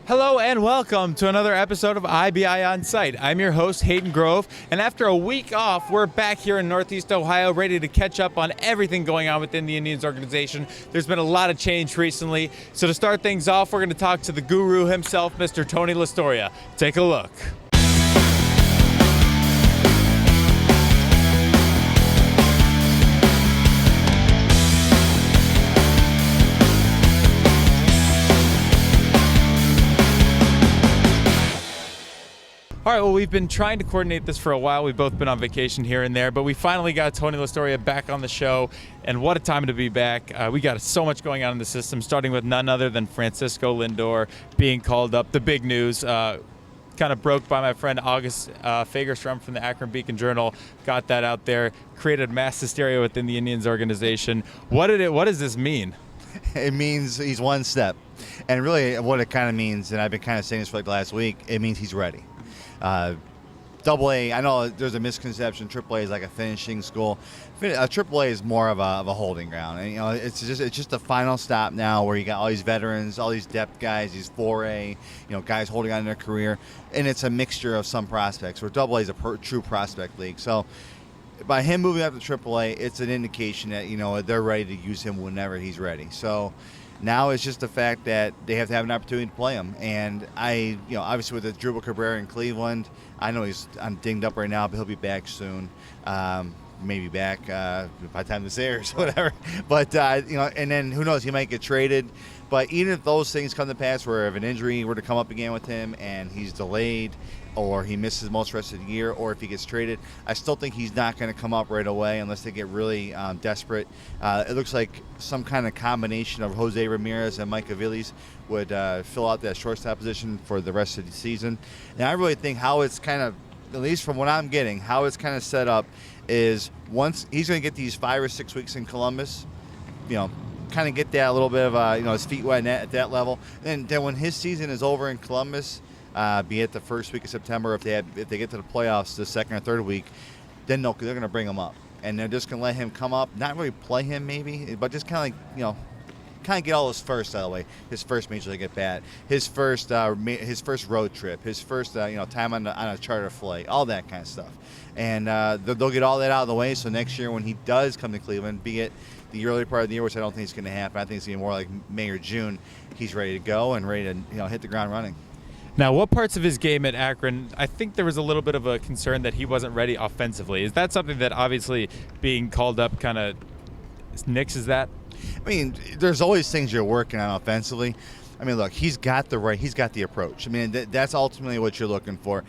Hello and welcome to another episode of IBI On Site. I'm your host, Hayden Grove, and after a week off, we're back here in Northeast Ohio ready to catch up on everything going on within the Indians organization. There's been a lot of change recently, so to start things off, we're going to talk to the guru himself, Mr. Tony Lastoria. Take a look. All right, well, we've been trying to coordinate this for a while. We've both been on vacation here and there, but we finally got Tony Lastoria back on the show, and what a time to be back. We got so much going on in the system, starting with none other than Francisco Lindor being called up. The big news, kind of broke by my friend August Fagerstrom from the Akron Beacon-Journal, got that out there, created mass hysteria within the Indians organization. What does this mean? It means he's one step. And really what it kind of means, and I've been kind of saying this for like the last week, it means he's ready. Double A, I know there's a misconception. Triple A is like a finishing school. Triple A is more of a holding ground, and it's just the final stop now where you got all these veterans, all these depth guys, these 4A, guys holding on in their career, and it's a mixture of some prospects. Where Double A is a true prospect league, so by him moving up to Triple A, it's an indication that they're ready to use him whenever he's ready. So. Now it's just the fact that they have to have an opportunity to play him. And obviously with the Drupal Cabrera in Cleveland, I know I'm dinged up right now, but he'll be back soon. Maybe back by the time this airs, whatever. But, and then who knows, he might get traded. But even if those things come to pass where if an injury were to come up again with him and he's delayed or he misses most of the rest of the year or if he gets traded, I still think he's not going to come up right away unless they get really desperate. It looks like some kind of combination of Jose Ramirez and Mike Papi would fill out that shortstop position for the rest of the season. And I really think how it's kind of, at least from what I'm getting, how it's kind of set up is once he's going to get these 5 or 6 weeks in Columbus, kind of get that a little bit of his feet wet at that level. And then when his season is over in Columbus, be it the first week of September, if they get to the playoffs the second or third week, then they're going to bring him up, and they're just going to let him come up, not really play him maybe, but just kind of get all his first out of the way. His first major league at bat, his first road trip, his first time on a charter flight, all that kind of stuff, and they'll get all that out of the way. So next year when he does come to Cleveland, be it the early part of the year, which I don't think is going to happen, I think it's going to be more like May or June, he's ready to go and ready to hit the ground running. Now, what parts of his game at Akron, I think there was a little bit of a concern that he wasn't ready offensively. Is that something that obviously being called up kind of nixes that? I mean, there's always things you're working on offensively. I mean, look, he's got the approach. I mean, that's ultimately what you're looking for.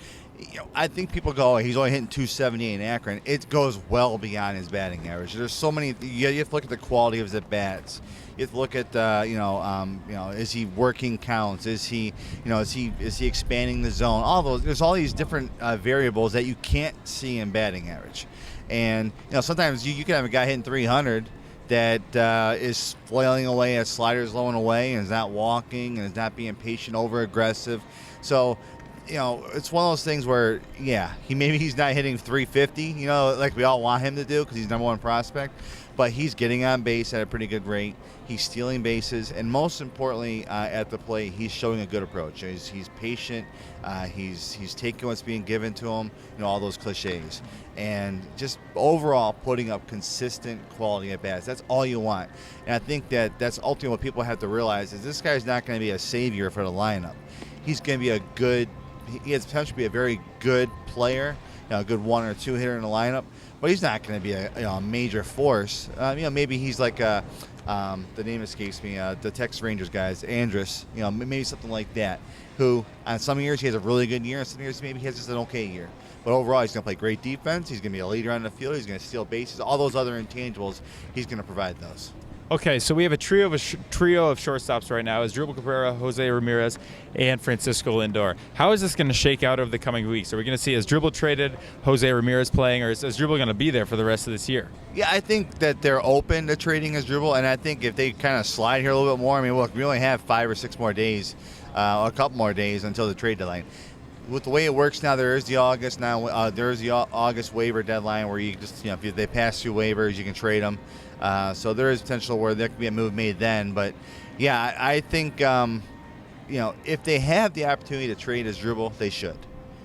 I think people go, he's only hitting 278 in Akron. It goes well beyond his batting average. There's so many. You have to look at the quality of his at bats. You have to look at is he working counts? Is he expanding the zone? All those. There's all these different variables that you can't see in batting average. And sometimes you can have a guy hitting 300 that is flailing away at sliders low and away and is not walking and is not being patient, over aggressive. So. It's one of those things where, he's not hitting 350, like we all want him to do because he's number one prospect, but he's getting on base at a pretty good rate. He's stealing bases, and most importantly, at the plate, he's showing a good approach. He's patient. He's taking what's being given to him, all those cliches, and just overall putting up consistent quality at bats. That's all you want, and I think that's ultimately what people have to realize is this guy's not going to be a savior for the lineup. He's going to be he has potential to be a very good player, a good 1 or 2 hitter in the lineup, but he's not going to be a major force. Maybe he's like the name escapes me, the Texas Rangers guys, Andrus, maybe something like that, who on some years he has a really good year, and some years maybe he has just an okay year. But overall, he's going to play great defense, he's going to be a leader on the field, he's going to steal bases, all those other intangibles, he's going to provide those. Okay, so we have a trio of shortstops right now. Is Drupal Cabrera, Jose Ramirez, and Francisco Lindor. How is this going to shake out over the coming weeks? Are we going to see, is Drupal traded, Jose Ramirez playing, or is Drupal going to be there for the rest of this year? Yeah, I think that they're open to trading as Drupal, and I think if they kind of slide here a little bit more, I mean, look, we only have 5 or 6 more days, a couple more days until the trade deadline. With the way it works now, there is the August waiver deadline where you just, if they pass through waivers, you can trade them. So there is potential where there could be a move made then. But, yeah, I think if they have the opportunity to trade his dribble, they should.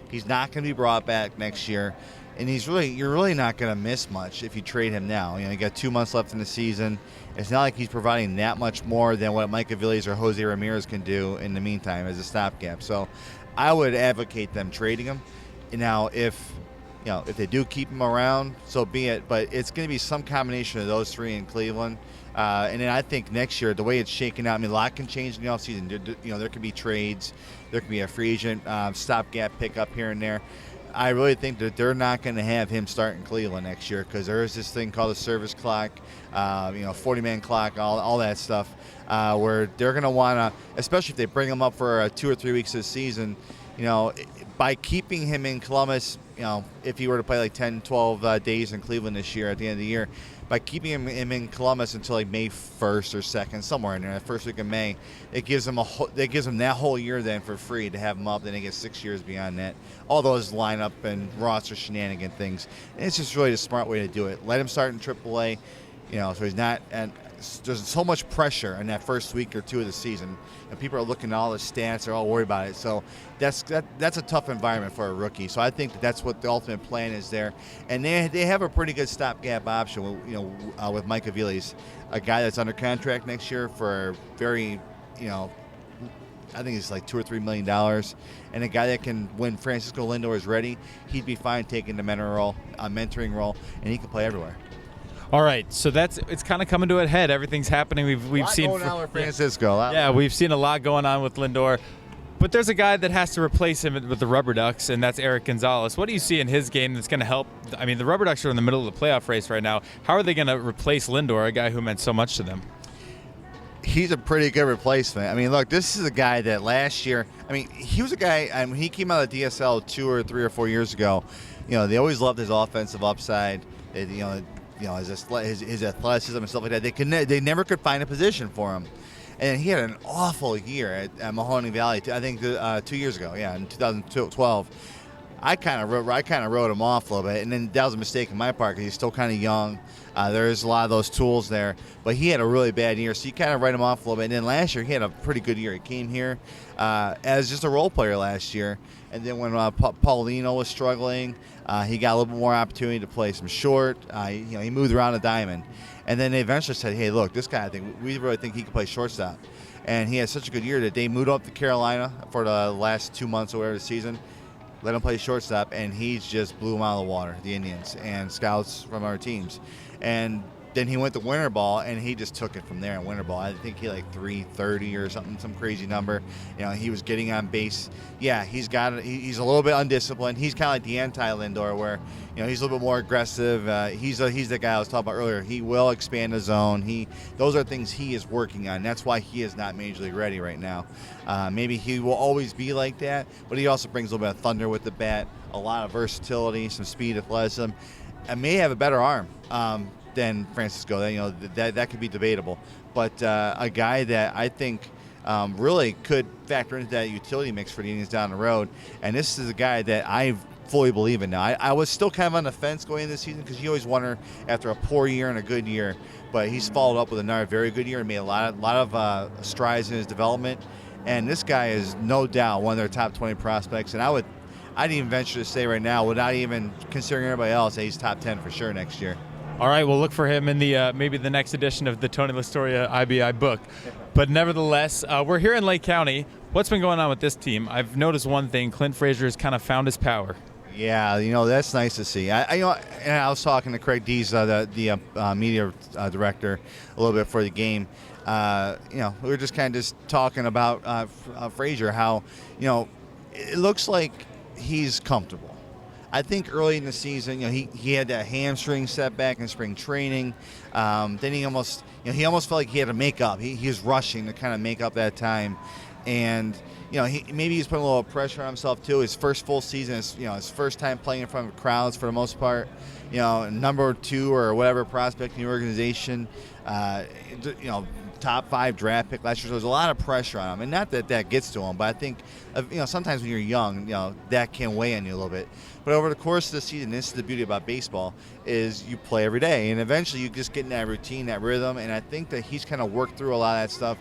He's not going to be brought back next year, and you're really not going to miss much if you trade him now. You got 2 months left in the season. It's not like he's providing that much more than what Mike Papi or Jose Ramirez can do in the meantime as a stopgap. So I would advocate them trading him. Now, if they do keep him around, so be it. But it's going to be some combination of those three in Cleveland. And then I think next year, the way it's shaking out, a lot can change in the offseason. There could be trades. There could be a free agent stopgap pickup here and there. I really think that they're not going to have him start in Cleveland next year because there is this thing called a service clock, 40-man clock, all that stuff, where they're going to want to, especially if they bring him up for 2 or 3 weeks this season, by keeping him in Columbus, if he were to play like 10, 12 days in Cleveland this year at the end of the year, by keeping him in Columbus until like May 1st or 2nd, somewhere in there, the first week of May, it gives him that whole year then for free to have him up. Then he gets 6 years beyond that. All those lineup and roster shenanigan things. And it's just really the smart way to do it. Let him start in AAA, so he's not. And there's so much pressure in that first week or two of the season, and people are looking at all the stats, they're all worried about it. So that's a tough environment for a rookie. So I think that's what the ultimate plan is there, and they have a pretty good stopgap option. With Mike Papi, a guy that's under contract next year for very, I think it's like $2 or $3 million, and a guy that can, when Francisco Lindor is ready, he'd be fine taking the mentoring role, and he can play everywhere. All right, so it's kind of coming to a head. Everything's happening. We've seen going on with Francisco. Yeah, we've seen a lot going on with Lindor, but there's a guy that has to replace him with the Rubber Ducks, and that's Eric Gonzalez. What do you see in his game that's going to help? I mean, the Rubber Ducks are in the middle of the playoff race right now. How are they going to replace Lindor, a guy who meant so much to them? He's a pretty good replacement. I mean, look, this is a guy that last year, he was a guy, when he came out of the DSL 2 or 3 or 4 years ago, they always loved his offensive upside. His athleticism and stuff like that. They never could find a position for him. And he had an awful year at Mahoney Valley, I think 2 years ago, in 2012. I kind of wrote him off a little bit, and then that was a mistake on my part because he's still kind of young. There's a lot of those tools there, but he had a really bad year, so you kind of write him off a little bit. And then last year, he had a pretty good year. He came here as just a role player last year, and then when Paulino was struggling, he got a little bit more opportunity to play some short. He moved around a diamond, and then they eventually said, "Hey, look, this guy, we really think he can play shortstop." And he had such a good year that they moved up to Carolina for the last 2 months or whatever the season. Let him play shortstop, and he just blew him out of the water, the Indians, and scouts from our teams. And then he went to winter ball, and he just took it from there in winter ball. I think he had like 330 or something, some crazy number. He was getting on base. Yeah, he's a little bit undisciplined. He's kind of like the anti-Lindor, where he's a little bit more aggressive. He's the guy I was talking about earlier. He will expand the zone. Those are things he is working on. That's why he is not major league ready right now. Maybe he will always be like that, but he also brings a little bit of thunder with the bat, a lot of versatility, some speed, athleticism, and may have a better arm than Francisco. That could be debatable, but a guy that I think really could factor into that utility mix for the Indians down the road. And this is a guy that I fully believe in now. I was still kind of on the fence going into this season because you always wonder after a poor year and a good year, but he's followed up with another very good year and made a lot of strides in his development. And this guy is no doubt one of their top 20 prospects. And I'd even venture to say right now, without even considering everybody else, that he's top 10 for sure next year. All right, we'll look for him in the maybe the next edition of the Tony Lastoria IBI book. But nevertheless, we're here in Lake County. What's been going on with this team? I've noticed one thing. Clint Frazier has kind of found his power. Yeah, that's nice to see. I was talking to Craig Dees, the media director, a little bit for the game. We were just kind of talking about Frazier, how it looks like he's comfortable. I think early in the season, he had that hamstring setback in spring training. Then he almost felt like he had to make up. He was rushing to kind of make up that time, and maybe he's putting a little pressure on himself too. His first full season is his first time playing in front of crowds for the most part. Number 2 or whatever prospect in the organization. Top 5 draft pick last year. So there's a lot of pressure on him, and not that gets to him, but I think sometimes when you're young, that can weigh on you a little bit. But over the course of the season, this is the beauty about baseball, is you play every day, and eventually you just get in that routine, that rhythm, and I think that he's kind of worked through a lot of that stuff.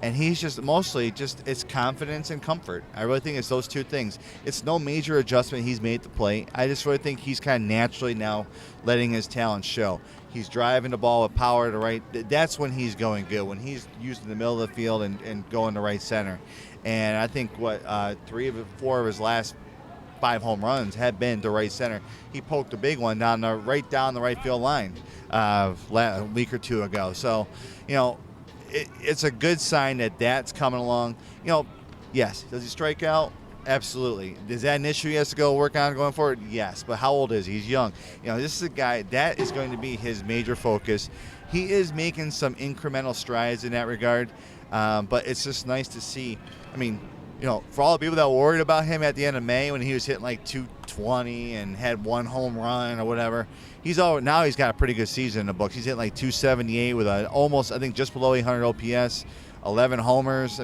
And he's just mostly it's confidence and comfort. I really think it's those two things. It's no major adjustment he's made at the plate. I just really think he's kind of naturally now letting his talent show. He's driving the ball with power to right. That's when he's going good, when he's using the middle of the field and going to right center. And I think 4 of his last 5 home runs have been to right center. He poked a big one down the right field line a week or two ago. So, it's a good sign that that's coming along. Yes, does he strike out? Absolutely. Is that an issue he has to go work on going forward? Yes. But how old is he? He's young. This is a guy that is going to be his major focus. He is making some incremental strides in that regard, but it's just nice to see. For all the people that were worried about him at the end of May when he was hitting like 220 and had 1 home run or whatever, he's got a pretty good season in the books. He's hitting like 278 with almost, I think, just below 800 OPS, 11 homers.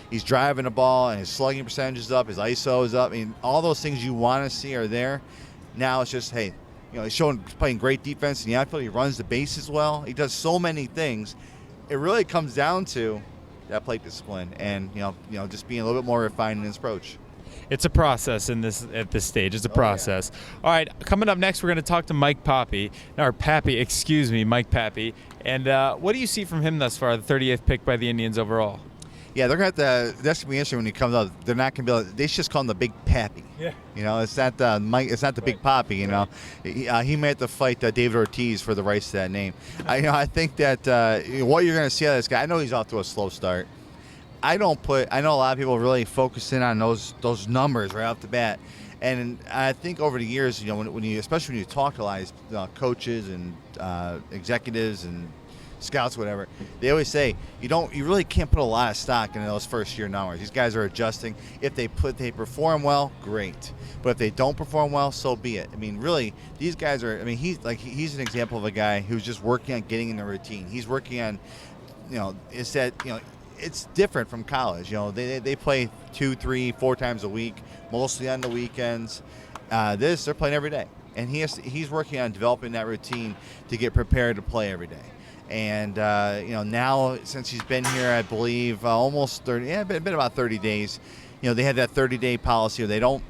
He's driving the ball and his slugging percentage is up, his ISO is up. All those things you want to see are there. Now it's just, hey, he's playing great defense in the outfield. He runs the bases well. He does so many things. It really comes down to that plate discipline and just being a little bit more refined in his approach. It's a process at this stage. It's a process. Yeah. All right, coming up next, we're going to talk to Mike Papi, Mike Papi. And what do you see from him thus far, the 38th pick by the Indians overall? Yeah, they're going to have to. That's going to be interesting when he comes out. They're not going to be able. They should just call him the Big Papi. Yeah. It's not Mike. It's not the Big Papi. He may have to fight David Ortiz for the rights to that name. I think that what you're going to see out of this guy. I know he's off to a slow start. I know a lot of people really focus in on those numbers right off the bat, and I think over the years, especially when you talk to a lot of coaches and executives and scouts, whatever, they always say you really can't put a lot of stock in those first year numbers. These guys are adjusting. If they perform well, great. But if they don't perform well, so be it. Really, these guys are. He's an example of a guy who's just working on getting in the routine. He's working on, it's different from college. They play 2, 3, 4 times a week, mostly on the weekends. They're playing every day, and he's working on developing that routine to get prepared to play every day. And now since he's been here, I believe almost 30, been about 30 days. They have that 30-day policy where they don't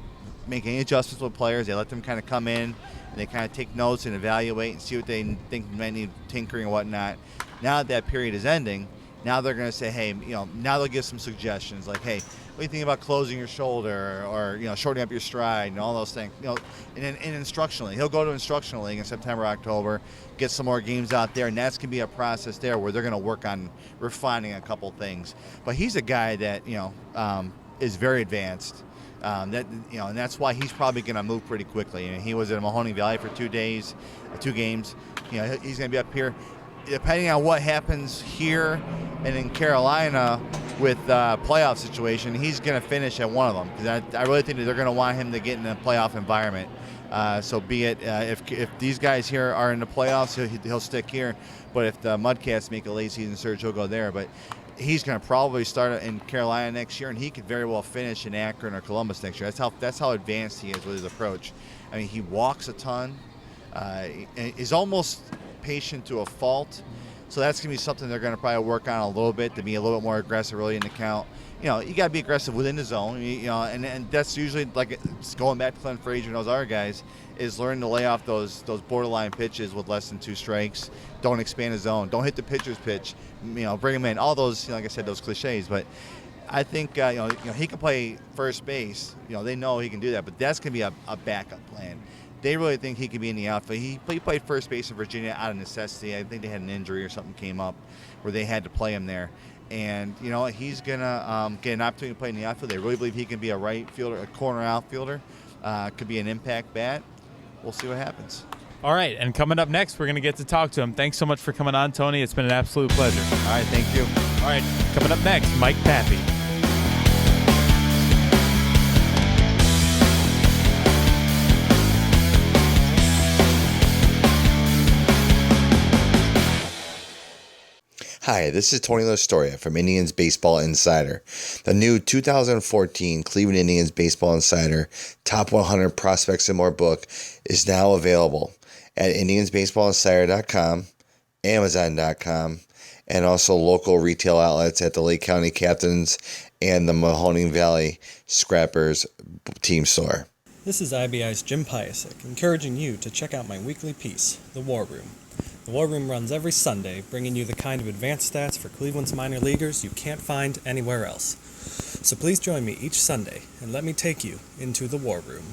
make any adjustments with players. They let them kind of come in and they kind of take notes and evaluate and see what they think might need tinkering and whatnot. Now that period is ending, now they're going to say, hey, now they'll give some suggestions like, hey, what do you think about closing your shoulder or shortening up your stride and all those things. And instructionally, he'll go to instructional league in September, October, get some more games out there, and that's going to be a process there where they're going to work on refining a couple things. But he's a guy that is very advanced. And that's why he's probably going to move pretty quickly. He was at Mahoning Valley for 2 games. He's going to be up here. Depending on what happens here and in Carolina with playoff situation, he's going to finish at one of them because I really think that they're going to want him to get in a playoff environment. So be it if these guys here are in the playoffs, he'll stick here. But if the Mudcats make a late season surge, he'll go there. But he's going to probably start in Carolina next year, and he could very well finish in Akron or Columbus next year. That's how advanced he is with his approach. He walks a ton. Is almost patient to a fault, so that's going to be something they're going to probably work on a little bit to be a little bit more aggressive early in the count. You got to be aggressive within the zone, and that's usually like it's going back to Clint Frazier and those other guys is learning to lay off those borderline pitches with less than 2 strikes. Don't expand the zone. Don't hit the pitcher's pitch. Bring him in. All those, like I said, those cliches. But I think he can play first base. They know he can do that, but that's going to be a backup plan. They really think he could be in the outfield. He played first base in Virginia out of necessity. I think they had an injury or something came up where they had to play him there. And, he's going to get an opportunity to play in the outfield. They really believe he can be a right fielder, a corner outfielder. Could be an impact bat. We'll see what happens. All right, and coming up next, we're going to get to talk to him. Thanks so much for coming on, Tony. It's been an absolute pleasure. All right, thank you. All right, coming up next, Mike Papi. Hi, this is Tony Lastoria from Indians Baseball Insider. The new 2014 Cleveland Indians Baseball Insider Top 100 Prospects and More book is now available at IndiansBaseballInsider.com, Amazon.com, and also local retail outlets at the Lake County Captains and the Mahoning Valley Scrappers team store. This is IBI's Jim Piascik, encouraging you to check out my weekly piece, The War Room. The War Room runs every Sunday, bringing you the kind of advanced stats for Cleveland's minor leaguers you can't find anywhere else. So please join me each Sunday, and let me take you into the War Room.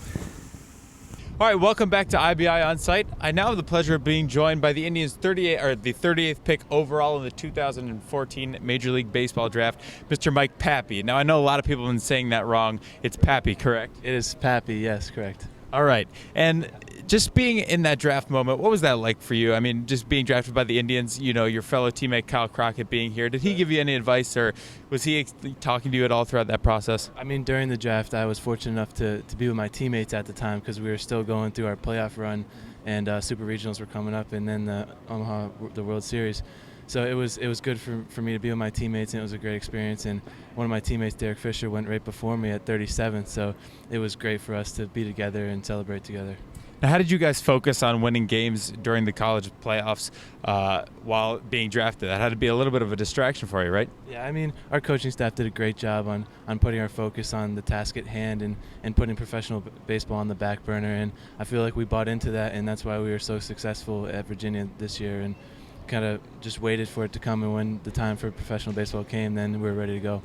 All right, welcome back to IBI On Site. I now have the pleasure of being joined by the Indians' the 38th pick overall in the 2014 Major League Baseball draft, Mr. Mike Papi. Now, I know a lot of people have been saying that wrong. It's Papi, correct? It is Papi, yes, correct. All right. And just being in that draft moment, what was that like for you? I mean, just being drafted by the Indians, you know, your fellow teammate Kyle Crockett being here. Did he give you any advice, or was he talking to you at all throughout that process? I mean, during the draft, I was fortunate enough to be with my teammates at the time because we were still going through our playoff run, and Super Regionals were coming up, and then the World Series. So it was good for me to be with my teammates, and it was a great experience. And one of my teammates, Derek Fisher, went right before me at 37th, so it was great for us to be together and celebrate together. Now, how did you guys focus on winning games during the college playoffs while being drafted? That had to be a little bit of a distraction for you, right? Yeah, I mean, our coaching staff did a great job on putting our focus on the task at hand and putting professional baseball on the back burner. And I feel like we bought into that, and that's why we were so successful at Virginia this year, and kind of just waited for it to come. And when the time for professional baseball came, then we were ready to go.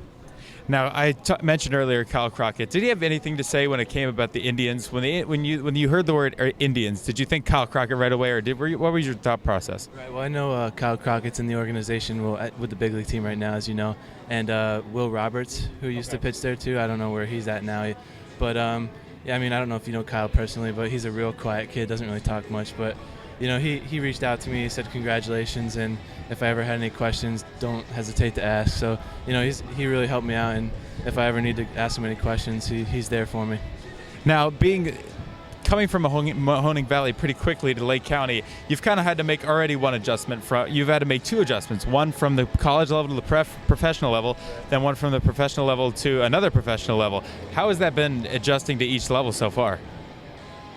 Now, I mentioned earlier Kyle Crockett. Did he have anything to say when it came about the Indians? When you heard the word Indians, did you think Kyle Crockett right away, or what was your thought process? Right. Well, I know Kyle Crockett's in the organization with the big league team right now, as you know, and Will Roberts, who used to pitch there too. I don't know where he's at now, but yeah, I mean, I don't know if you know Kyle personally, but he's a real quiet kid. Doesn't really talk much, but you know, he reached out to me, said congratulations, and if I ever had any questions, don't hesitate to ask. So, you know, he really helped me out, and if I ever need to ask him any questions, he's there for me. Now, coming from Mahoning Valley pretty quickly to Lake County, you've kind of had to make already one adjustment. You've had to make two adjustments, one from the college level to the professional level, then one from the professional level to another professional level. How has that been adjusting to each level so far?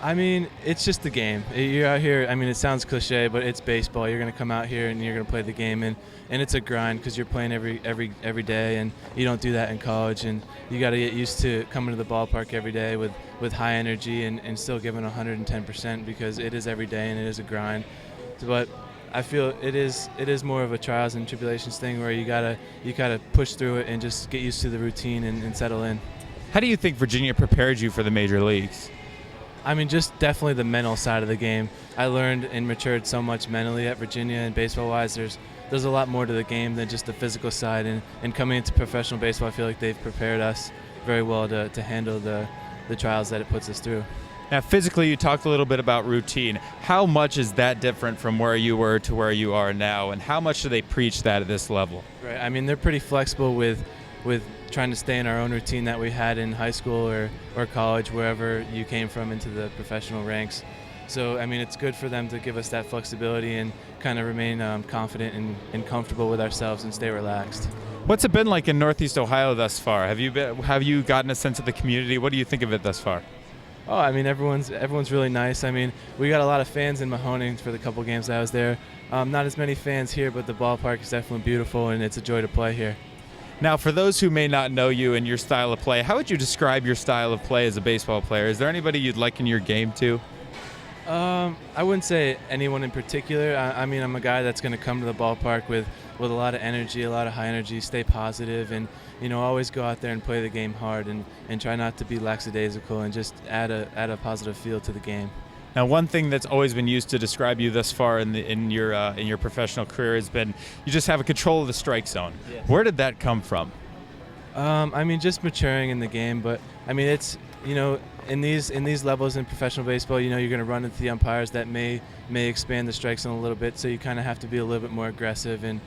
I mean, it's just the game. You're out here, I mean, it sounds cliche, but it's baseball. You're going to come out here and you're going to play the game, and it's a grind because you're playing every day, and you don't do that in college, and you got to get used to coming to the ballpark every day with high energy and still giving 110% because it is every day and it is a grind. But I feel it is more of a trials and tribulations thing where you gotta push through it and just get used to the routine and settle in. How do you think Virginia prepared you for the major leagues? I mean, just definitely the mental side of the game. I learned and matured so much mentally at Virginia, and baseball-wise, there's a lot more to the game than just the physical side. And coming into professional baseball, I feel like they've prepared us very well to handle the trials that it puts us through. Now, physically, you talked a little bit about routine. How much is that different from where you were to where you are now, and how much do they preach that at this level? Right. I mean, they're pretty flexible with trying to stay in our own routine that we had in high school or college, wherever you came from into the professional ranks. So, I mean, it's good for them to give us that flexibility and kind of remain confident and comfortable with ourselves and stay relaxed. What's it been like in Northeast Ohio thus far? Have you gotten a sense of the community? What do you think of it thus far? Oh, I mean, everyone's really nice. I mean, we got a lot of fans in Mahoning for the couple games that I was there. Not as many fans here, but the ballpark is definitely beautiful, and it's a joy to play here. Now, for those who may not know you and your style of play, how would you describe your style of play as a baseball player? Is there anybody you'd liken your game to? I wouldn't say anyone in particular. I mean, I'm a guy that's going to come to the ballpark with a lot of energy, a lot of high energy, stay positive, and, you know, always go out there and play the game hard and try not to be lackadaisical and just add a positive feel to the game. Now, one thing that's always been used to describe you thus far in your professional career has been you just have a control of the strike zone. Yes. Where did that come from? I mean, just maturing in the game, but I mean, it's, you know, in these levels in professional baseball, you know, you're going to run into the umpires that may expand the strike zone a little bit, so you kind of have to be a little bit more aggressive, and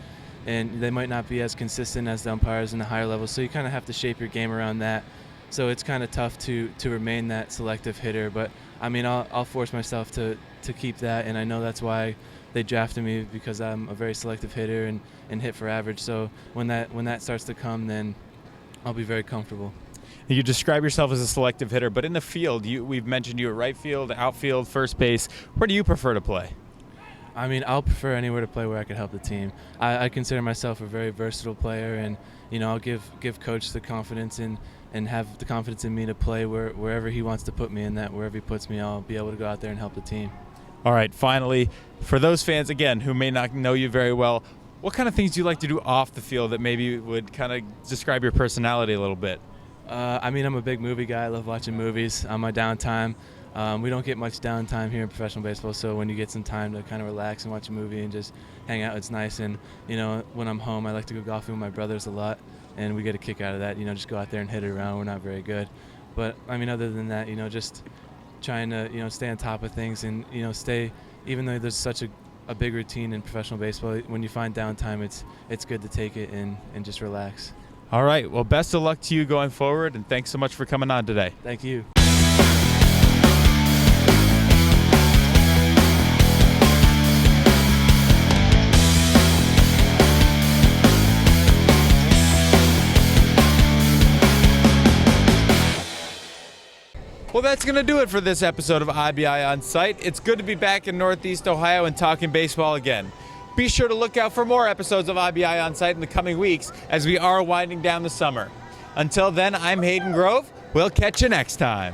they might not be as consistent as the umpires in the higher levels, so you kind of have to shape your game around that. So it's kind of tough to remain that selective hitter, but I mean, I'll force myself to keep that, and I know that's why they drafted me, because I'm a very selective hitter and hit for average. So when that starts to come, then I'll be very comfortable. You describe yourself as a selective hitter, but in the field, we've mentioned you at right field, outfield, first base. Where do you prefer to play? I mean, I'll prefer anywhere to play where I could help the team. I consider myself a very versatile player, and I'll give coach the confidence and have the confidence in me to play wherever he wants to put me, and that wherever he puts me, I'll be able to go out there and help the team. All right, finally, for those fans, again, who may not know you very well, what kind of things do you like to do off the field that maybe would kind of describe your personality a little bit? I mean, I'm a big movie guy. I love watching movies on my downtime. We don't get much downtime here in professional baseball, so when you get some time to kind of relax and watch a movie and just hang out, it's nice. And, when I'm home, I like to go golfing with my brothers a lot, and we get a kick out of that. Just go out there and hit it around. We're not very good. But, I mean, other than that, just trying to, stay on top of things and, stay, even though there's such a big routine in professional baseball, when you find downtime, it's good to take it and just relax. All right, well, best of luck to you going forward, and thanks so much for coming on today. Thank you. Well, that's going to do it for this episode of IBI On Site. It's good to be back in Northeast Ohio and talking baseball again. Be sure to look out for more episodes of IBI On Site in the coming weeks as we are winding down the summer. Until then, I'm Hayden Grove. We'll catch you next time.